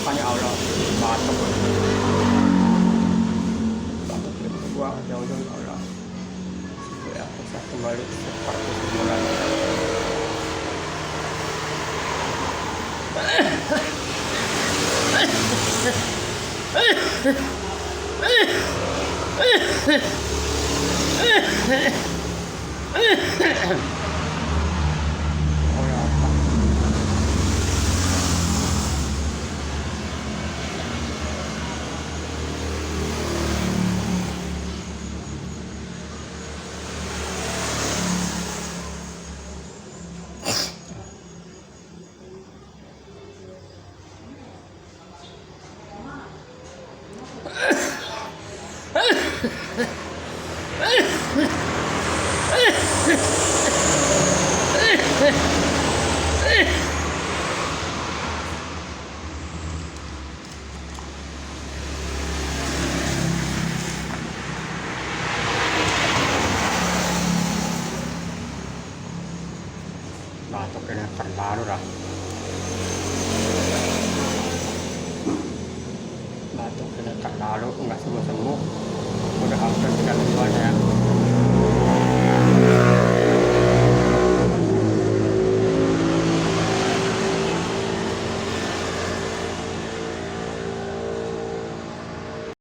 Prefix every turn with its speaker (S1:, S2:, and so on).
S1: makanya Allah batuk batuk itu buang jauh-jauh ya Allah supaya aku bisa kembali seperti semula. Oh ya Allah. Batuk ini terlalu lah. Batuk ini terlalu nggak sembuh-sembuh. Udah hampir 3 mingguan ya.